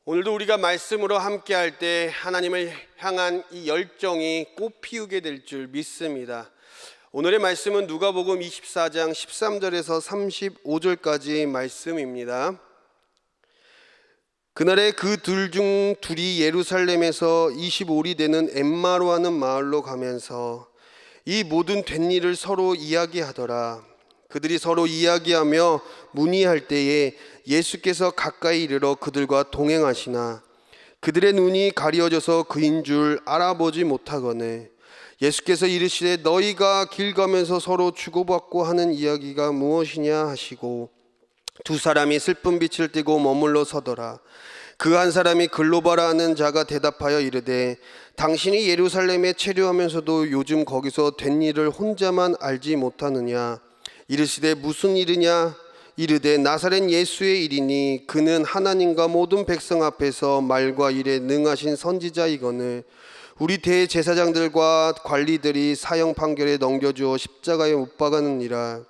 오늘도 우리가 말씀으로 함께할 때 하나님을 향한 이 열정이 꽃피우게 될 줄 믿습니다. 오늘의 말씀은 누가복음 24장 13절에서 35절까지 말씀입니다. 그날에 그 둘 중 둘이 예루살렘에서 25리 되는 엠마로 하는 마을로 가면서 이 모든 된 일을 서로 이야기하더라. 그들이 서로 이야기하며 문의할 때에 예수께서 가까이 이르러 그들과 동행하시나 그들의 눈이 가려져서 그인 줄 알아보지 못하거늘 예수께서 이르시되 너희가 길 가면서 서로 주고받고 하는 이야기가 무엇이냐 하시고 두 사람이 슬픈 빛을 띠고 머물러 서더라. 그 한 사람이 글로바라 하는 자가 대답하여 이르되 당신이 예루살렘에 체류하면서도 요즘 거기서 된 일을 혼자만 알지 못하느냐. 이르시되 무슨 일이냐. 이르되 나사렛 예수의 일이니 그는 하나님과 모든 백성 앞에서 말과 일에 능하신 선지자이거늘 우리 대제사장들과 관리들이 사형 판결에 넘겨주어 십자가에 못 박았느니라.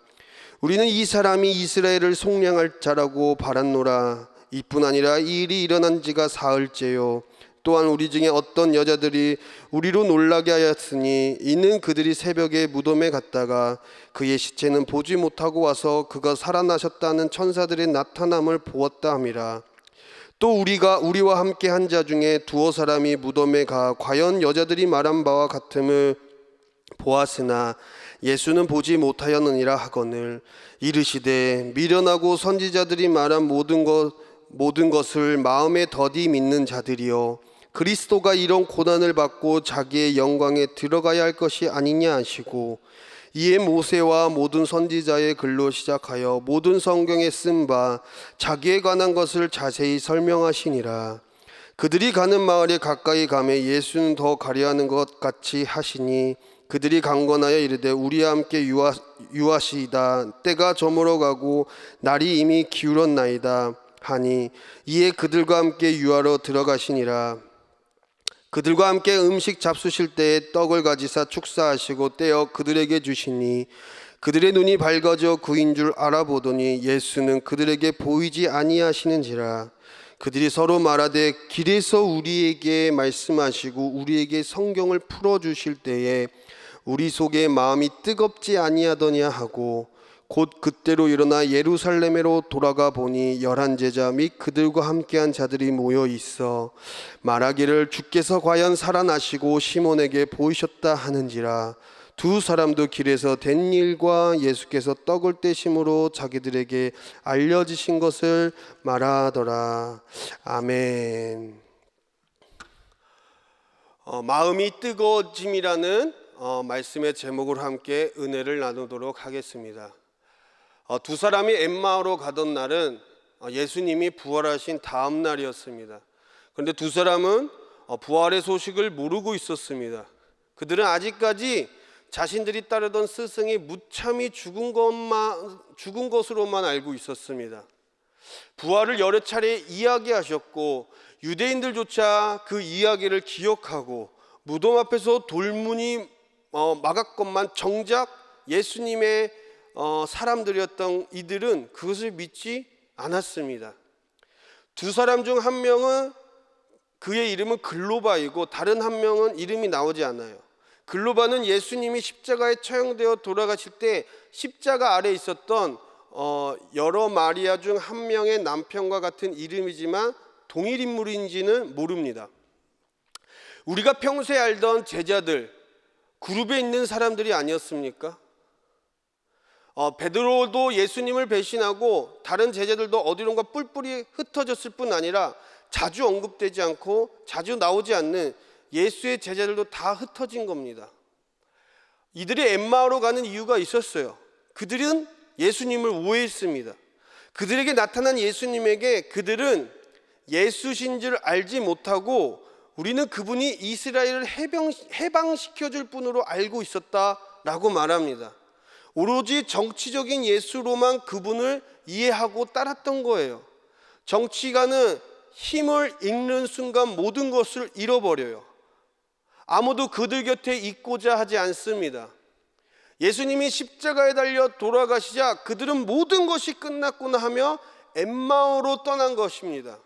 우리는 이 사람이 이스라엘을 속량할 자라고 바랐노라. 이뿐 아니라 이 일이 일어난 지가 사흘째요. 또한 우리 중에 어떤 여자들이 우리로 놀라게 하였으니 이는 그들이 새벽에 무덤에 갔다가 그의 시체는 보지 못하고 와서 그가 살아나셨다는 천사들의 나타남을 보았다 함이라. 또 우리와 함께 한 자 중에 두어 사람이 무덤에 가 과연 여자들이 말한 바와 같음을 보았으나 예수는 보지 못하였느니라 하거늘 이르시되 미련하고 선지자들이 말한 모든 것을 마음에 더디 믿는 자들이여 그리스도가 이런 고난을 받고 자기의 영광에 들어가야 할 것이 아니냐 하시고 이에 모세와 모든 선지자의 글로 시작하여 모든 성경에 쓴 바 자기에 관한 것을 자세히 설명하시니라. 그들이 가는 마을에 가까이 가매 예수는 더 가려하는 것 같이 하시니 그들이 강권하여 이르되 우리와 함께 유하시이다. 때가 저물어 가고 날이 이미 기울었나이다 하니 이에 그들과 함께 유하러 들어가시니라. 그들과 함께 음식 잡수실 때에 떡을 가지사 축사하시고 떼어 그들에게 주시니 그들의 눈이 밝아져 그인 줄 알아보더니 예수는 그들에게 보이지 아니하시는지라. 그들이 서로 말하되 길에서 우리에게 말씀하시고 우리에게 성경을 풀어주실 때에 우리 속에 마음이 뜨겁지 아니하더냐 하고 곧 그때로 일어나 예루살렘으로 돌아가 보니 11 제자 및 그들과 함께한 자들이 모여 있어 말하기를 주께서 과연 살아나시고 시몬에게 보이셨다 하는지라. 두 사람도 길에서 된 일과 예수께서 떡을 떼심으로 자기들에게 알려지신 것을 말하더라. 아멘. 마음이 뜨거워짐이라는 말씀의 제목으로 함께 은혜를 나누도록 하겠습니다. 두 사람이 엠마오로 가던 날은 예수님이 부활하신 다음 날이었습니다. 그런데 두 사람은 부활의 소식을 모르고 있었습니다. 그들은 아직까지 자신들이 따르던 스승이 무참히 죽은 것으로만 알고 있었습니다. 부활을 여러 차례 이야기하셨고 유대인들조차 그 이야기를 기억하고 무덤 앞에서 돌문이 막았건만 정작 예수님의 사람들이었던 이들은 그것을 믿지 않았습니다. 두 사람 중 한 명은 그의 이름은 글로바이고 다른 한 명은 이름이 나오지 않아요. 글로바는 예수님이 십자가에 처형되어 돌아가실 때 십자가 아래 있었던 여러 마리아 중 한 명의 남편과 같은 이름이지만 동일 인물인지는 모릅니다. 우리가 평소에 알던 제자들 그룹에 있는 사람들이 아니었습니까? 베드로도 예수님을 배신하고 다른 제자들도 어디론가 뿔뿔이 흩어졌을 뿐 아니라 자주 언급되지 않고 자주 나오지 않는 예수의 제자들도 다 흩어진 겁니다. 이들이 엠마오로 가는 이유가 있었어요. 그들은 예수님을 오해했습니다. 그들에게 나타난 예수님에게 그들은 예수신 줄 알지 못하고 우리는 그분이 이스라엘을 해방시켜줄 분으로 알고 있었다라고 말합니다. 오로지 정치적인 예수로만 그분을 이해하고 따랐던 거예요. 정치가는 힘을 잃는 순간 모든 것을 잃어버려요. 아무도 그들 곁에 있고자 하지 않습니다. 예수님이 십자가에 달려 돌아가시자 그들은 모든 것이 끝났구나 하며 엠마오로 떠난 것입니다.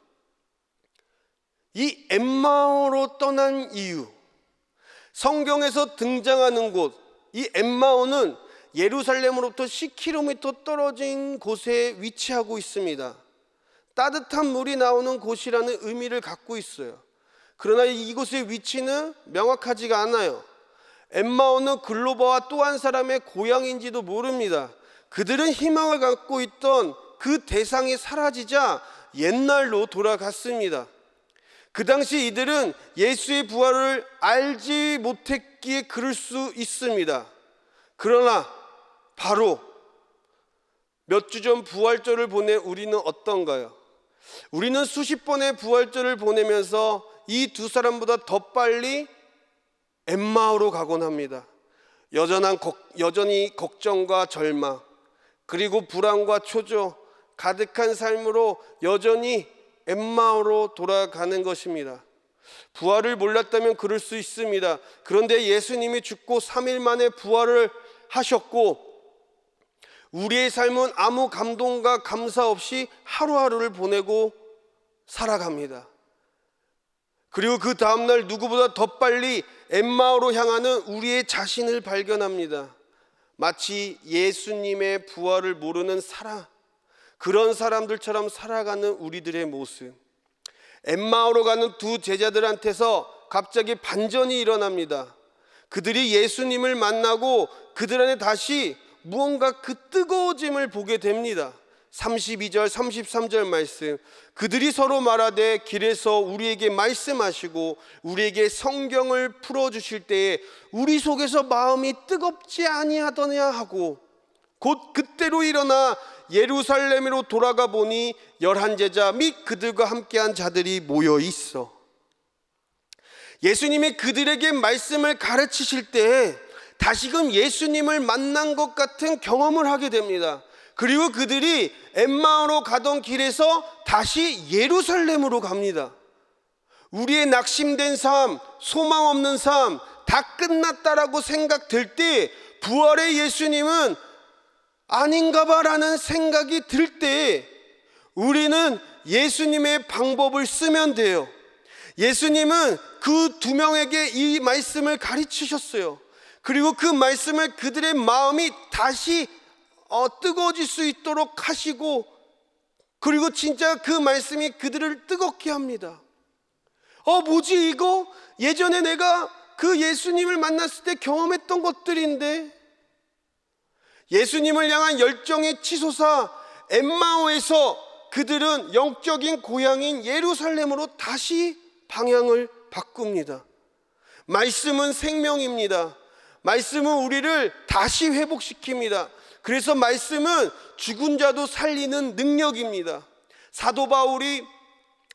이 엠마오로 떠난 이유, 성경에서 등장하는 곳, 이 엠마오는 예루살렘으로부터 10km 떨어진 곳에 위치하고 있습니다. 따뜻한 물이 나오는 곳이라는 의미를 갖고 있어요. 그러나 이곳의 위치는 명확하지가 않아요. 엠마오는 글로버와 또 한 사람의 고향인지도 모릅니다. 그들은 희망을 갖고 있던 그 대상이 사라지자 옛날로 돌아갔습니다. 그 당시 이들은 예수의 부활을 알지 못했기에 그럴 수 있습니다. 그러나 바로 몇 주 전 부활절을 보내 우리는 어떤가요? 우리는 수십 번의 부활절을 보내면서 이 두 사람보다 더 빨리 엠마오로 가곤 합니다. 여전히 걱정과 절망, 그리고 불안과 초조 가득한 삶으로 여전히 엠마오로 돌아가는 것입니다. 부활을 몰랐다면 그럴 수 있습니다. 그런데 예수님이 죽고 3일 만에 부활을 하셨고 우리의 삶은 아무 감동과 감사 없이 하루하루를 보내고 살아갑니다. 그리고 그 다음날 누구보다 더 빨리 엠마오로 향하는 우리의 자신을 발견합니다. 마치 예수님의 부활을 모르는 그런 사람들처럼 살아가는 우리들의 모습. 엠마오로 가는 두 제자들한테서 갑자기 반전이 일어납니다. 그들이 예수님을 만나고 그들 안에 다시 무언가 그 뜨거워짐을 보게 됩니다. 32절 33절 말씀, 그들이 서로 말하되 길에서 우리에게 말씀하시고 우리에게 성경을 풀어주실 때에 우리 속에서 마음이 뜨겁지 아니하더냐 하고 곧 그때로 일어나 예루살렘으로 돌아가 보니 11제자 및 그들과 함께한 자들이 모여 있어. 예수님이 그들에게 말씀을 가르치실 때 다시금 예수님을 만난 것 같은 경험을 하게 됩니다. 그리고 그들이 엠마오로 가던 길에서 다시 예루살렘으로 갑니다. 우리의 낙심된 삶, 소망 없는 삶 다 끝났다라고 생각될 때 부활의 예수님은 아닌가봐라는 생각이 들 때 우리는 예수님의 방법을 쓰면 돼요. 예수님은 그 두 명에게 이 말씀을 가르치셨어요. 그리고 그 말씀을 그들의 마음이 다시 뜨거워질 수 있도록 하시고, 그리고 진짜 그 말씀이 그들을 뜨겁게 합니다. 뭐지 이거? 예전에 내가 그 예수님을 만났을 때 경험했던 것들인데. 예수님을 향한 열정의 치솟아 엠마오에서 그들은 영적인 고향인 예루살렘으로 다시 방향을 바꿉니다. 말씀은 생명입니다. 말씀은 우리를 다시 회복시킵니다. 그래서 말씀은 죽은 자도 살리는 능력입니다. 사도 바울이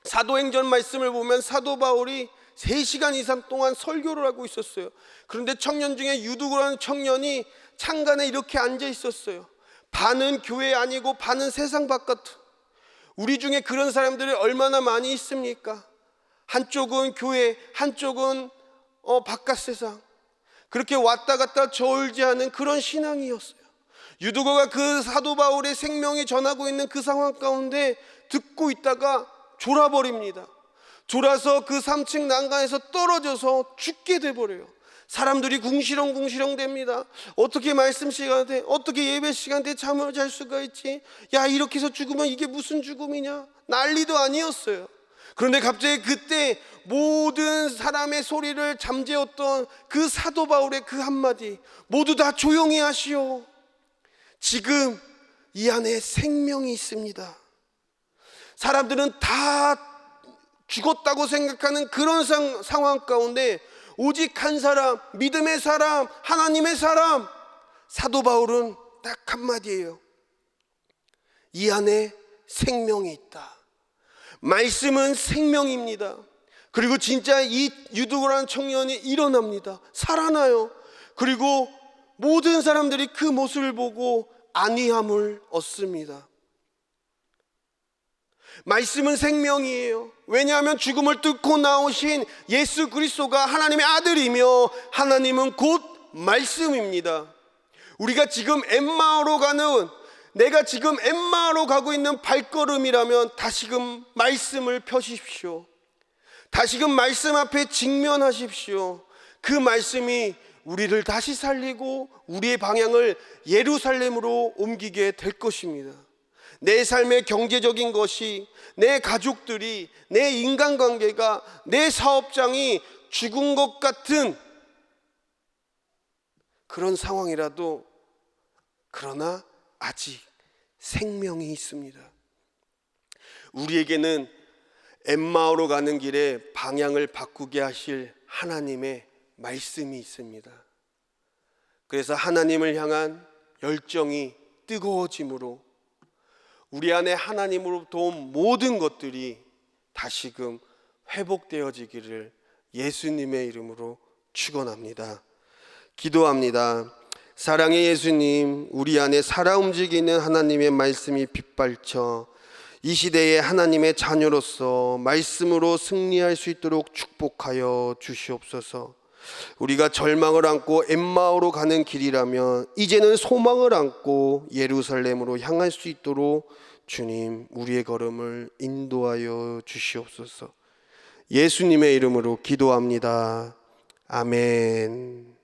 사도행전 말씀을 보면 사도 바울이 3시간 이상 동안 설교를 하고 있었어요. 그런데 청년 중에 유두고라는 청년이 창간에 이렇게 앉아 있었어요. 반은 교회 아니고 반은 세상 바깥. 우리 중에 그런 사람들이 얼마나 많이 있습니까? 한쪽은 교회, 한쪽은 바깥 세상. 그렇게 왔다 갔다 저울질하는 그런 신앙이었어요. 유두고가 그 사도 바울의 생명이 전하고 있는 그 상황 가운데 듣고 있다가 졸아버립니다. 졸아서 그 3층 난간에서 떨어져서 죽게 돼버려요. 사람들이 궁시렁궁시렁 됩니다. 어떻게 말씀 시간에, 어떻게 예배 시간에 잠을 잘 수가 있지? 야, 이렇게 해서 죽으면 이게 무슨 죽음이냐? 난리도 아니었어요. 그런데 갑자기 그때 모든 사람의 소리를 잠재웠던 그 사도 바울의 그 한마디, 모두 다 조용히 하시오. 지금 이 안에 생명이 있습니다. 사람들은 다 죽었다고 생각하는 그런 상황 가운데 오직 한 사람, 믿음의 사람, 하나님의 사람, 사도 바울은 딱 한마디예요. 이 안에 생명이 있다. 말씀은 생명입니다. 그리고 진짜 이 유두고라는 청년이 일어납니다. 살아나요. 그리고 모든 사람들이 그 모습을 보고 안위함을 얻습니다. 말씀은 생명이에요. 왜냐하면 죽음을 뚫고 나오신 예수 그리스도가 하나님의 아들이며 하나님은 곧 말씀입니다. 우리가 지금 내가 지금 엠마오로 가고 있는 발걸음이라면 다시금 말씀을 펴십시오. 다시금 말씀 앞에 직면하십시오. 그 말씀이 우리를 다시 살리고 우리의 방향을 예루살렘으로 옮기게 될 것입니다. 내 삶의 경제적인 것이, 내 가족들이, 내 인간관계가, 내 사업장이 죽은 것 같은 그런 상황이라도, 그러나 아직 생명이 있습니다. 우리에게는 엠마오로 가는 길에 방향을 바꾸게 하실 하나님의 말씀이 있습니다. 그래서 하나님을 향한 열정이 뜨거워짐으로 우리 안에 하나님으로부터 온 모든 것들이 다시금 회복되어지기를 예수님의 이름으로 축원합니다. 기도합니다. 사랑의 예수님, 우리 안에 살아 움직이는 하나님의 말씀이 빗발쳐 이 시대에 하나님의 자녀로서 말씀으로 승리할 수 있도록 축복하여 주시옵소서. 우리가 절망을 안고 엠마오로 가는 길이라면 이제는 소망을 안고 예루살렘으로 향할 수 있도록 주님, 우리의 걸음을 인도하여 주시옵소서. 예수님의 이름으로 기도합니다. 아멘.